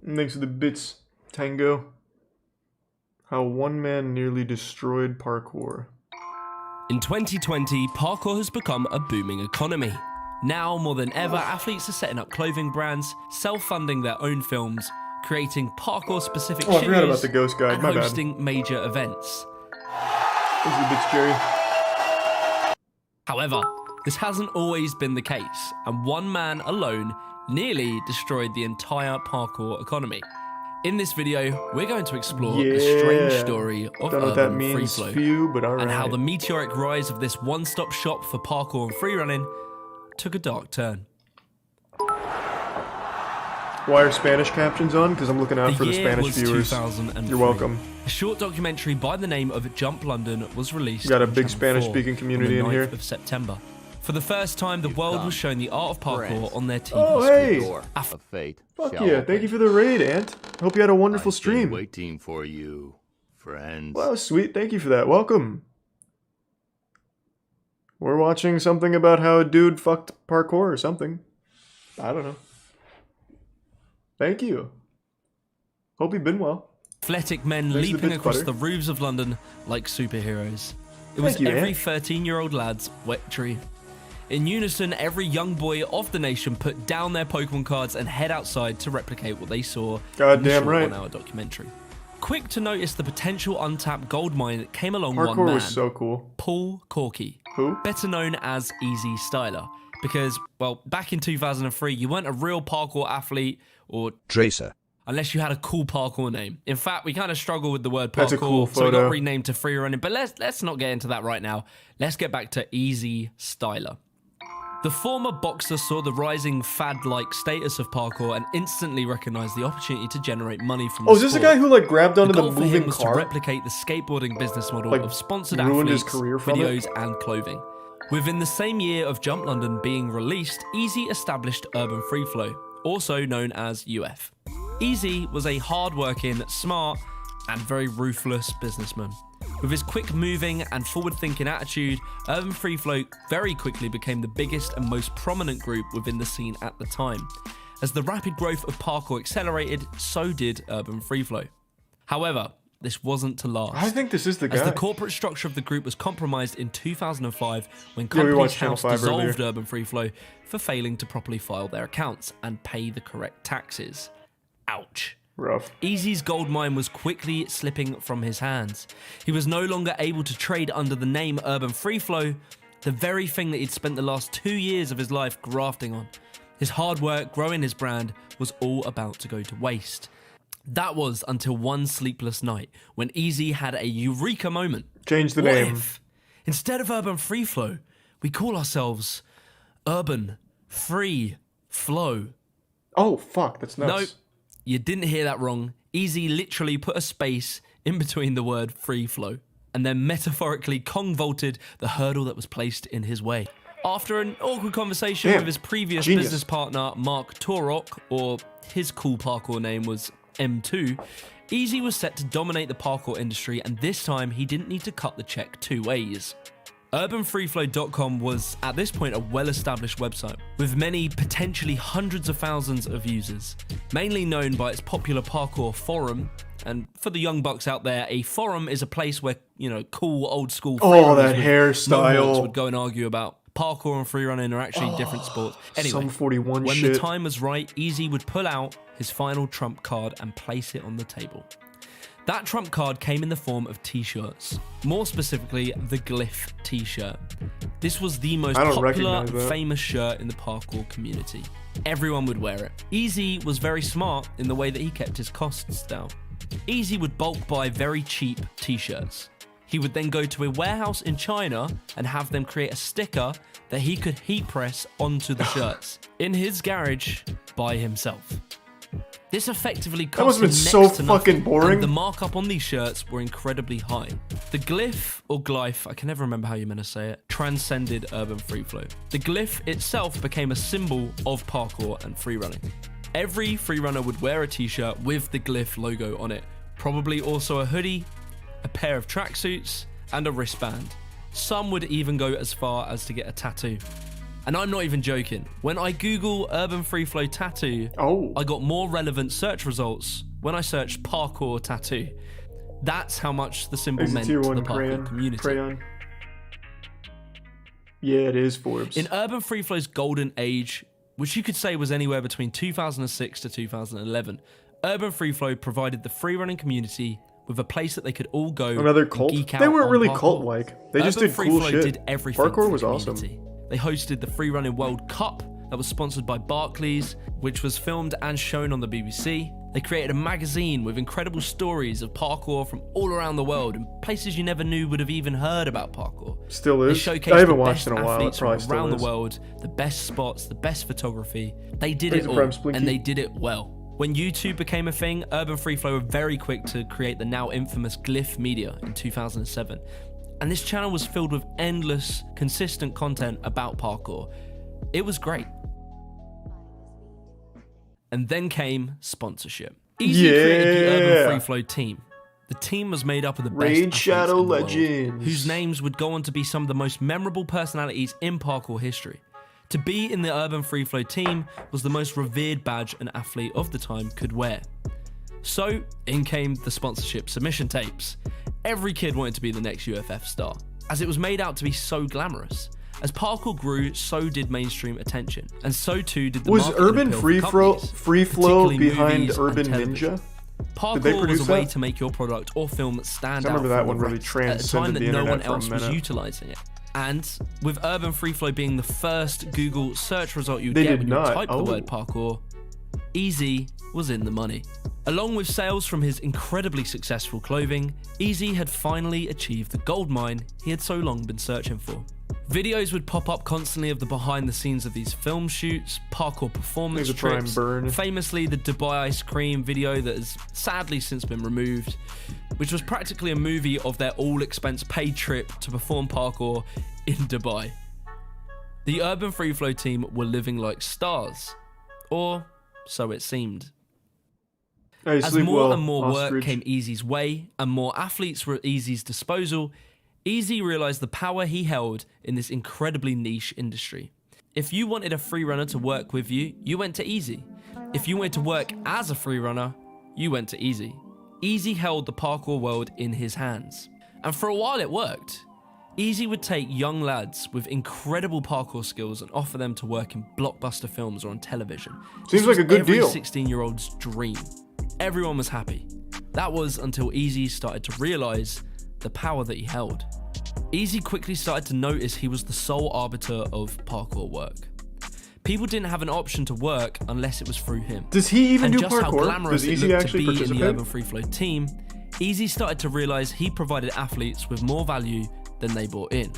Thanks for the bits, Tango. How one man nearly destroyed parkour. In 2020, parkour has become a booming economy. Now, more than ever, athletes are setting up clothing brands, self-funding their own films, creating parkour-specific shoes, I forgot about the ghost guide. and My bad. hosting major events. Thanks for the bits, Jerry. However, this hasn't always been the case, and one man alone nearly destroyed the entire parkour economy. In this video, we're going to explore the strange story of Don't know what that urban means, freeflow, few, but alright. and how the meteoric rise of this one-stop shop for parkour and freerunning took a dark turn. Why are Spanish captions on? Because I'm looking out for the year Spanish was viewers. 2003. You're welcome. A short documentary by the name of Jump London was released. Got a on big Channel 4 Spanish-speaking community on in the here. 9th of September. For the first time, the world was showing the art of parkour on their TV Oh, hey! Of fate. Fuck yeah, thank you for the raid, Ant. Hope you had a wonderful stream. Waiting for you, friends. Wow, sweet, thank you for that. Welcome. We're watching something about how a dude fucked parkour or something. I don't know. Thank you. Hope you've been well. Athletic men Thanks for the leaping bits, across butter. the roofs of London like superheroes. It was Thank you, every Ant. 13-year-old lad's wet dream. In unison, every young boy of the nation put down their Pokemon cards and head outside to replicate what they saw in the Goddamn short right. 1-hour documentary. Quick to notice the potential untapped gold mine that came along Parkour one man, was so cool. Paul Corky, Who? better known as Easy Styler. Because, well, back in 2003, you weren't a real parkour athlete or Tracer. unless you had a cool parkour name. In fact, we kind of struggle with the word parkour, That's a cool so we photo. got renamed to freerunning. But let's not get into that right now. Let's get back to Easy Styler. The former boxer saw the rising fad-like status of parkour and instantly recognized the opportunity to generate money from the Oh, is this the sport. guy who like grabbed onto the goal for him moving was car? to replicate the skateboarding business model Like, of sponsored ruined his athletes, career from it? videos, and clothing. Within the same year of Jump London being released, Easy established Urban Free Flow, also known as UF. Easy was a hard-working, smart, and very ruthless businessman. With his quick-moving and forward-thinking attitude, Urban Free Flow very quickly became the biggest and most prominent group within the scene at the time. As the rapid growth of parkour accelerated, so did Urban Free Flow. However, this wasn't to last. I think this is the guy. As the corporate structure of the group was compromised in 2005 when we Companies watched Channel House 5 dissolved earlier. Urban Free Flow for failing to properly file their accounts and pay the correct taxes. Ouch. Rough. Easy's gold mine was quickly slipping from his hands. He was no longer able to trade under the name Urban Free Flow, the very thing that he'd spent the last 2 years of his life grafting on. His hard work growing his brand was all about to go to waste. That was until one sleepless night when Easy had a eureka moment. Change the What name. if, instead of Urban Free Flow, we call ourselves Urban Free Flow? Oh, fuck, that's nuts. No, you didn't hear that wrong. Easy literally put a space in between the word free flow and then metaphorically Kong-vaulted the hurdle that was placed in his way. After an awkward conversation Damn, with his previous genius. business partner, Mark Torok, or his cool parkour name was M2, Easy was set to dominate the parkour industry, and this time he didn't need to cut the check 2 ways. UrbanFreeFlow.com was, at this point, a well-established website, with many, potentially hundreds of thousands of users, mainly known by its popular parkour forum. And for the young bucks out there, a forum is a place where, you know, cool, old-school Oh, that freerunners with hairstyle. mohawks would go and argue about parkour and freerunning are actually different sports. Anyway, Some 41 when shit. the time was right, Easy would pull out his final trump card and place it on the table. That trump card came in the form of t-shirts, more specifically the Glyph t-shirt. This was the most I don't popular recognize and that. famous shirt in the parkour community. Everyone would wear it. Easy was very smart in the way that he kept his costs down. Easy would bulk buy very cheap t-shirts. He would then go to a warehouse in China and have them create a sticker that he could heat press onto the shirts in his garage by himself. This effectively That must cost have him been next so to fucking nothing, boring. and the markup on these shirts were incredibly high. The Glyph, or Glyph, I can never remember how you're meant to say it, transcended Urban Free Flow. The Glyph itself became a symbol of parkour and freerunning. Every freerunner would wear a t-shirt with the Glyph logo on it, probably also a hoodie, a pair of tracksuits, and a wristband. Some would even go as far as to get a tattoo. And I'm not even joking. When I Google urban free flow tattoo, I got more relevant search results when I searched parkour tattoo. That's how much the symbol meant to the parkour community. Yeah, it is Forbes. In urban free flow's golden age, which you could say was anywhere between 2006 to 2011, urban free flow provided the freerunning community with a place that they could all go. Another cult? And geek out They weren't really parkour. cult-like. They just Urban did Free cool Flow shit. did everything Parkour for was the awesome. community. They hosted the Freerunning World Cup that was sponsored by Barclays, which was filmed and shown on the BBC. They created a magazine with incredible stories of parkour from all around the world and places you never knew would have even heard about parkour. Still They is. showcased I haven't the watched best in a while. It athletes probably from still around is. the world, the best spots, the best photography. They did Praise it the all, Prem Splinky. and they did it well. When YouTube became a thing, Urban Free Flow were very quick to create the now infamous Glyph Media in 2007. And this channel was filled with endless, consistent content about parkour. It was great. And then came sponsorship. Easy created the Urban Free Flow team. The team was made up of the best Raid athletes Shadow in the world, Legends, whose names would go on to be some of the most memorable personalities in parkour history. To be in the Urban Free Flow team was the most revered badge an athlete of the time could wear. So, in came the sponsorship submission tapes. Every kid wanted to be the next UFF star, as it was made out to be so glamorous. As parkour grew, so did mainstream attention, and so too did the Was marketing Urban appeal for Free companies, Flow particularly behind movies and Urban television. Ninja? Parkour they was produce a way that? to make your product or film stand I out remember from that the one really rest at a time transcended that the no one internet for a else was minute. utilizing it. And with Urban Free Flow being the first Google search result you'd They get did when you not. type the Oh. word parkour, Easy was in the money. Along with sales from his incredibly successful clothing, Easy had finally achieved the gold mine he had so long been searching for. Videos would pop up constantly of the behind the scenes of these film shoots, parkour performance There's a prime trips, burn. famously the Dubai ice cream video that has sadly since been removed, which was practically a movie of their all expense paid trip to perform parkour in Dubai. The Urban Free Flow team were living like stars, or so it seemed. Hey, As sleep more well, and more work ostrich. came Easy's way and more athletes were at Easy's disposal, Easy realized the power he held in this incredibly niche industry. If you wanted a free runner to work with you, you went to Easy. If you wanted to work as a free runner, you went to Easy. Easy held the parkour world in his hands. And for a while it worked. Easy would take young lads with incredible parkour skills and offer them to work in blockbuster films or on television. Seems This like was a good every deal. 16-year-old's dream. Everyone was happy. That was until Easy started to realize the power that he held. Easy quickly started to notice he was the sole arbiter of parkour work. People didn't have an option to work unless it was through him. Does he even And do just how parkour? glamorous Does it Easy looked to actually be in the participate? Urban Free Flow team, Easy started to realize he provided athletes with more value than they brought in.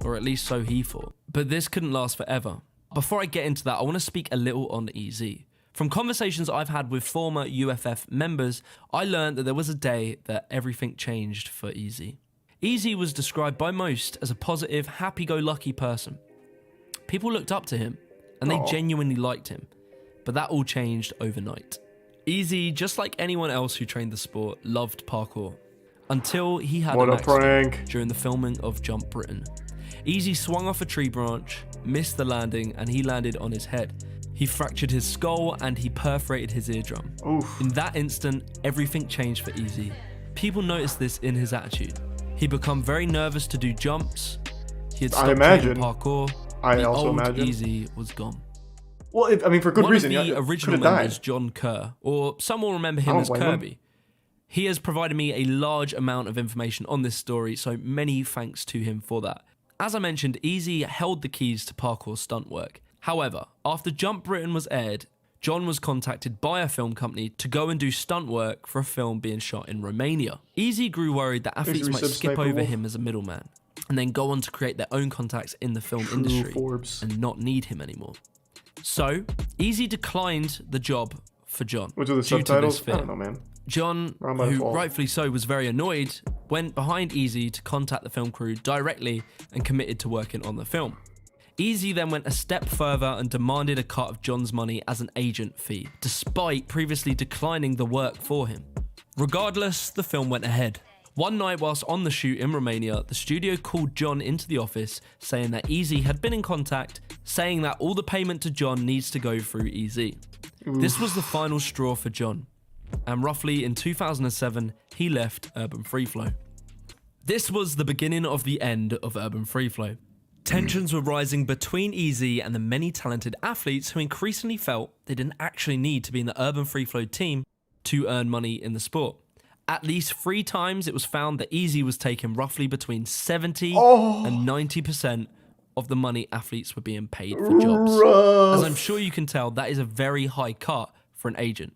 Or at least so he thought. But this couldn't last forever. Before I get into that, I want to speak a little on Easy. From conversations I've had with former UFF members, I learned that there was a day that everything changed for Easy. Easy was described by most as a positive, happy-go-lucky person. People looked up to him, and they genuinely liked him. But that all changed overnight. Easy, just like anyone else who trained the sport, loved parkour. Until he had What an a accident prank. during the filming of Jump Britain. Easy swung off a tree branch, missed the landing, and he landed on his head. He fractured his skull and he perforated his eardrum. Oof. In that instant, everything changed for Easy. People noticed this in his attitude. He'd become very nervous to do jumps. He had stopped imagine. training parkour. I The also old imagine. Easy was gone. Well, I mean, for good One reason. of the yeah, original could've members, died. John Kerr, or some will remember him don't as blame him. Kirby. He has provided me a large amount of information on this story, so many thanks to him for that. As I mentioned, Easy held the keys to parkour stunt work. However, after Jump Britain was aired, John was contacted by a film company to go and do stunt work for a film being shot in Romania. Easy grew worried that athletes might resub skip Sniper over Wolf. him as a middleman, and then go on to create their own contacts in the film True industry Forbes. and not need him anymore. So, Easy declined the job for John. Which are the due to subtitles? this I fear. don't know, man. John, Not my who fault. rightfully so was very annoyed, went behind Easy to contact the film crew directly and committed to working on the film. Easy then went a step further and demanded a cut of John's money as an agent fee, despite previously declining the work for him. Regardless, the film went ahead. One night whilst on the shoot in Romania, the studio called John into the office saying that Easy had been in contact, saying that all the payment to John needs to go through Easy. This was the final straw for John, and roughly in 2007, he left Urban Free Flow. This was the beginning of the end of Urban Free Flow. Tensions were rising between Easy and the many talented athletes who increasingly felt they didn't actually need to be in the Urban Free Flow team to earn money in the sport. At least 3 times it was found that Easy was taking roughly between 70 and 90% of the money athletes were being paid for jobs. As I'm sure you can tell, that is a very high cut for an agent.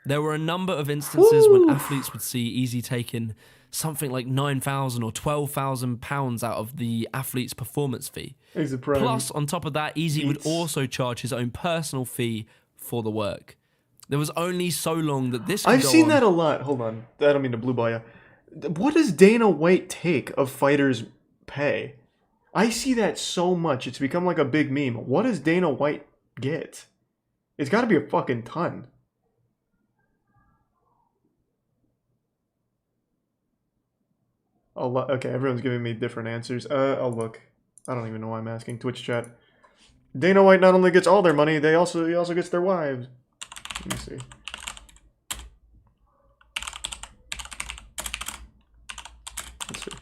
There were a number of instances when athletes would see Easy taking something like £9,000 or £12,000 out of the athlete's performance fee. Plus, on top of that, Easy would also charge his own personal fee for the work. There was only so long that this could I've go seen on. that a lot. Hold on. I don't mean to blue ball you. What does Dana White take of fighters' pay? I see that so much. It's become like a big meme. What does Dana White get? It's got to be a fucking ton. Okay, everyone's giving me different answers. I'll look. I don't even know why I'm asking. Twitch chat. Dana White not only gets all their money, he also gets their wives. Let me see. Let's see.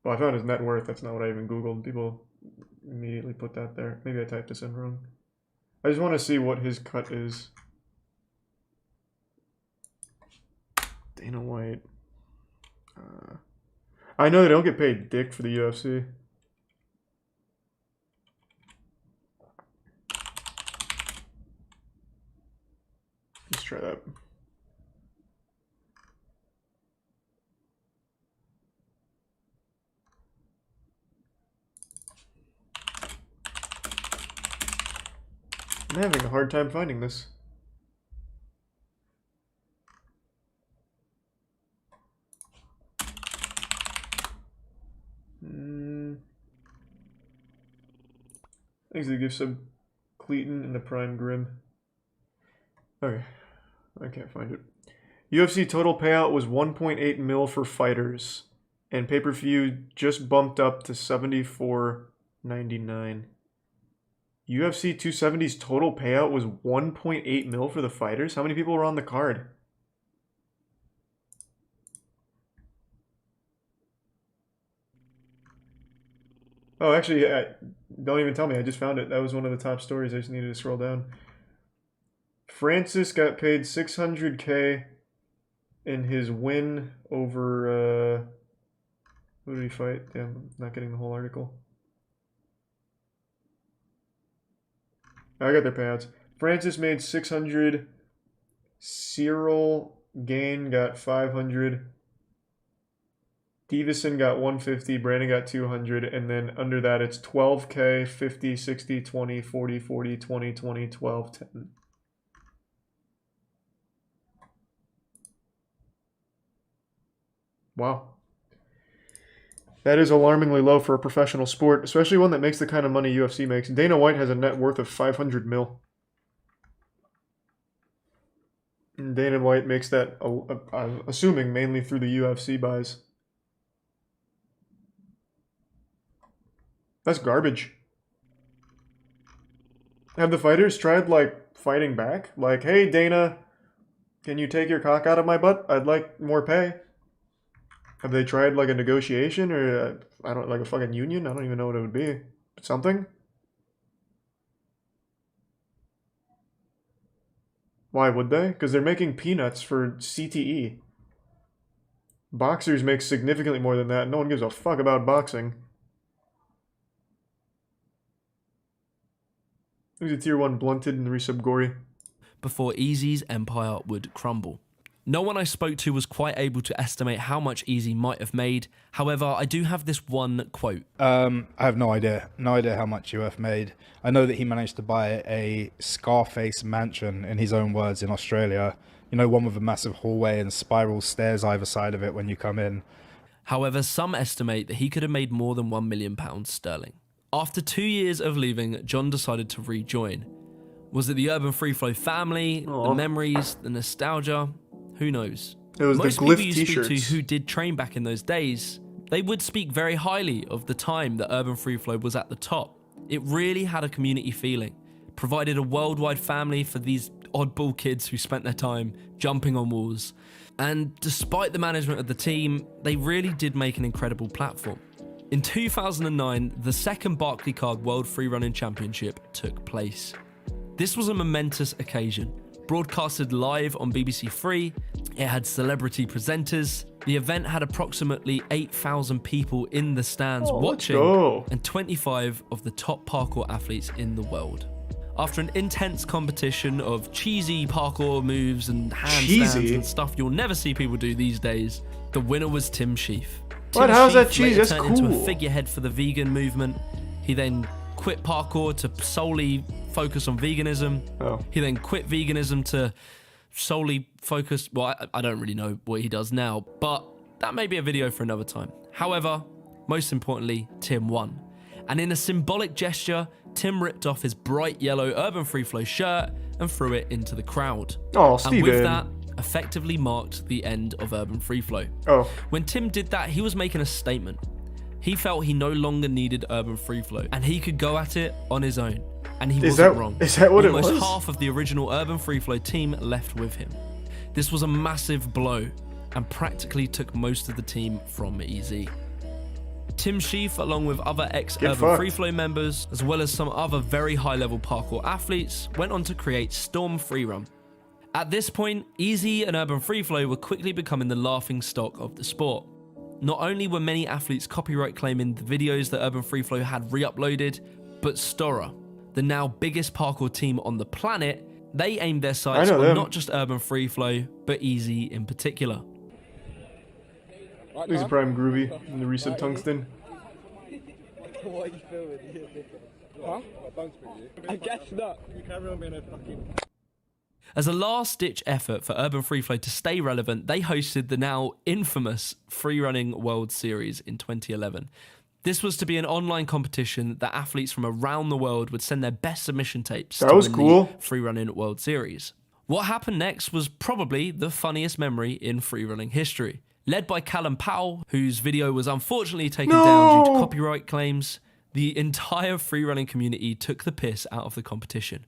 Well, I found his net worth. That's not what I even Googled. People immediately put that there. Maybe I typed this in wrong. I just want to see what his cut is. Dana White. I know they don't get paid dick for the UFC. Let's try that. I'm having a hard time finding this. Thanks to the gift sub Cleaton and the Prime Grim. Okay, I can't find it. UFC total payout was 1.8 mil for fighters, and pay-per-view just bumped up to $74.99. UFC 270's total payout was 1.8 mil for the fighters? How many people were on the card? Oh, actually, don't even tell me. I just found it. That was one of the top stories. I just needed to scroll down. Francis got paid $600K in his win over... who did he fight? Damn, I'm not getting the whole article. I got their payouts. Francis made 600. Cyril Gain got 500. Davison got 150. Brandon got 200. And then under that, it's 12K, 50, 60, 20, 40, 40, 20, 20, 12, 10. Wow. That is alarmingly low for a professional sport, especially one that makes the kind of money UFC makes. Dana White has a net worth of 500 mil. And Dana White makes that, I'm assuming, mainly through the UFC buys. That's garbage. Have the fighters tried, like, fighting back? Like, hey, Dana, can you take your cock out of my butt? I'd like more pay. Have they tried, like, a negotiation or, like a fucking union? I don't even know what it would be. Something? Why would they? Because they're making peanuts for CTE. Boxers make significantly more than that. No one gives a fuck about boxing. Who's a tier 1 blunted and resub gory? Before Easy's empire would crumble. No one I spoke to was quite able to estimate how much Easy might have made. However, I do have this one quote. I have no idea. No idea how much UF made. I know that he managed to buy a Scarface mansion, in his own words, in Australia. You know, one with a massive hallway and spiral stairs either side of it when you come in. However, some estimate that he could have made more than £1 million sterling. After 2 years of leaving, John decided to rejoin. Was it the Urban Free Flow family, the memories, the nostalgia? Who knows? It was Most the people glyph you speak t-shirts. to who did train back in those days, they would speak very highly of the time that Urban Free Flow was at the top. It really had a community feeling, provided a worldwide family for these oddball kids who spent their time jumping on walls. And despite the management of the team, they really did make an incredible platform. In 2009, the second Barclaycard World Freerunning Championship took place. This was a momentous occasion. Broadcasted live on BBC Three, it had celebrity presenters. The event had approximately 8,000 people in the stands watching, and 25 of the top parkour athletes in the world. After an intense competition of cheesy parkour moves and handstands and stuff you'll never see people do these days, the winner was Tim Sheaf. What? How's that cheesy? That's turned into a cool. figurehead for the vegan movement. He then quit parkour to solely focus on veganism. He then quit veganism to solely focus. Well, I don't really know what he does now, but that may be a video for another time. However, most importantly, Tim won. And in a symbolic gesture, Tim ripped off his bright yellow Urban Free Flow shirt and threw it into the crowd. Oh, And with Steven. that, effectively marked the end of Urban Free Flow. When Tim did that, he was making a statement. He felt he no longer needed Urban Free Flow, and he could go at it on his own. And he wasn't wrong. Is that what Almost it was? half of the original Urban Free Flow team left with him. This was a massive blow, and practically took most of the team from EZ. Tim Sheaf, along with other ex-Urban Free Flow members, as well as some other very high-level parkour athletes, went on to create Storm Freerun. At this point, EZ and Urban Free Flow were quickly becoming the laughing stock of the sport. Not only were many athletes copyright claiming the videos that Urban Free Flow had re-uploaded, but Stora, the now biggest parkour team on the planet, they aimed their sights on not just Urban Free Flow, but EZ in particular. These are Prime Groovy and the recent Tungsten. What are you filming? Huh? I guess not. You carry on being a fucking... As a last-ditch effort for Urban Free Flow to stay relevant, they hosted the now infamous Freerunning World Series in 2011. This was to be an online competition that athletes from around the world would send their best submission tapes to win the Freerunning World Series. What happened next was probably the funniest memory in freerunning history. Led by Callum Powell, whose video was unfortunately taken down due to copyright claims, the entire freerunning community took the piss out of the competition.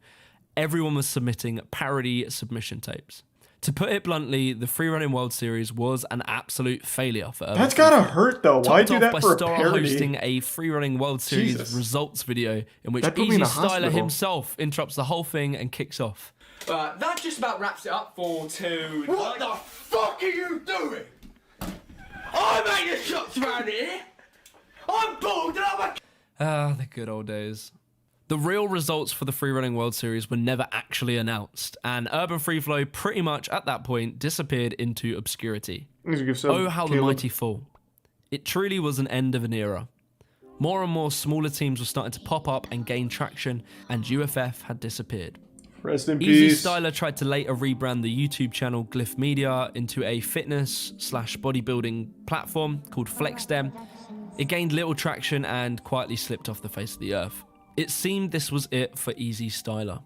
Everyone was submitting parody submission tapes. To put it bluntly, the Freerunning World Series was an absolute failure for Urban. That's gotta hurt though. Why do that for a Stora parody? hosting a Freerunning World Series results video in which Easy Styler himself interrupts the whole thing and kicks off. That just about wraps it up for two. What the fuck are you doing? I make the shots around here. I'm bored and I'm a... Ah, the good old days. The real results for the Freerunning World Series were never actually announced, and Urban Free Flow pretty much at that point disappeared into obscurity. Oh, how the mighty fall. It truly was an end of an era. More and more smaller teams were starting to pop up and gain traction, and UFF had disappeared. Rest in Easy peace. Styler tried to later rebrand the YouTube channel Glyph Media into a fitness/bodybuilding platform called FlexDem. It gained little traction and quietly slipped off the face of the earth. It seemed this was it for Easy Styler.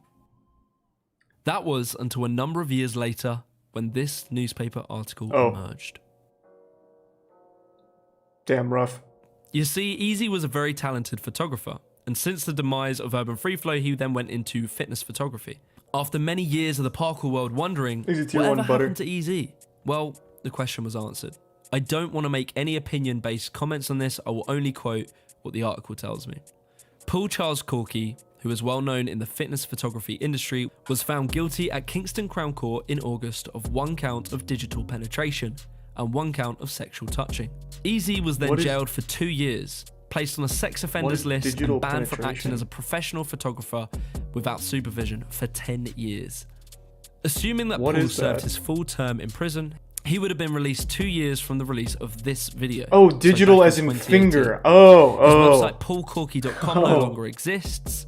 That was until a number of years later when this newspaper article emerged. Damn rough. You see, Easy was a very talented photographer, and since the demise of Urban Free Flow, he then went into fitness photography. After many years of the parkour world wondering, whatever happened to Easy? Well, the question was answered. I don't want to make any opinion-based comments on this. I will only quote what the article tells me. Paul Charles Corky, who is well known in the fitness photography industry, was found guilty at Kingston Crown Court in August of 1 count of digital penetration and 1 count of sexual touching. Easy was then jailed for 2 years, placed on a sex offenders list and banned from acting as a professional photographer without supervision for 10 years. Assuming that Paul served his full term in prison, he would have been released 2 years from the release of this video. Oh, digital as in finger. Oh. His website, paulcorky.com, no longer exists.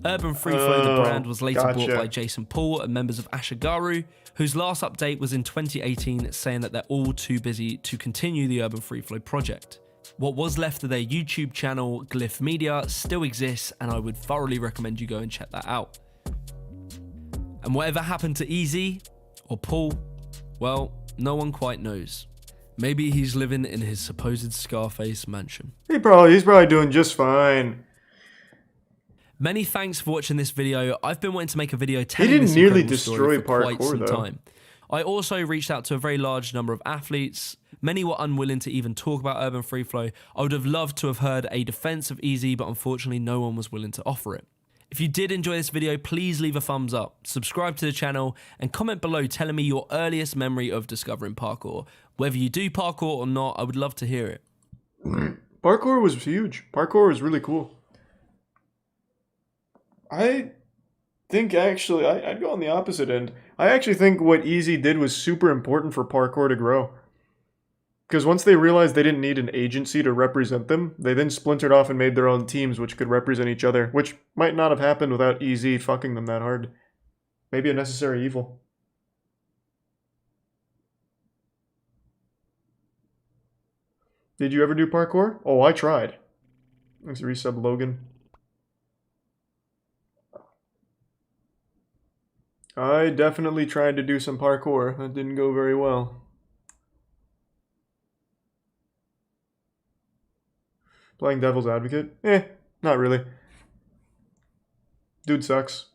Urban Free Flow, the brand, was later bought by Jason Paul and members of Ashigaru, whose last update was in 2018, saying that they're all too busy to continue the Urban Free Flow project. What was left of their YouTube channel, Glyph Media, still exists, and I would thoroughly recommend you go and check that out. And whatever happened to Easy or Paul, well, no one quite knows. Maybe he's living in his supposed Scarface mansion. He's probably doing just fine. Many thanks for watching this video. I've been wanting to make a video telling didn't this nearly incredible story destroy for quite parkour, some though. time. I also reached out to a very large number of athletes. Many were unwilling to even talk about urban free flow. I would have loved to have heard a defense of Easy, but unfortunately no one was willing to offer it. If you did enjoy this video, please leave a thumbs up, subscribe to the channel, and comment below telling me your earliest memory of discovering parkour. Whether you do parkour or not, I would love to hear it. Parkour was huge. Parkour was really cool. I think actually, I'd go on the opposite end. I actually think what Easy did was super important for parkour to grow. Because once they realized they didn't need an agency to represent them, they then splintered off and made their own teams which could represent each other, which might not have happened without Easy fucking them that hard. Maybe a necessary evil. Did you ever do parkour? Oh, I tried. Thanks, resub Logan. I definitely tried to do some parkour. That didn't go very well. Playing devil's advocate? Not really. Dude sucks.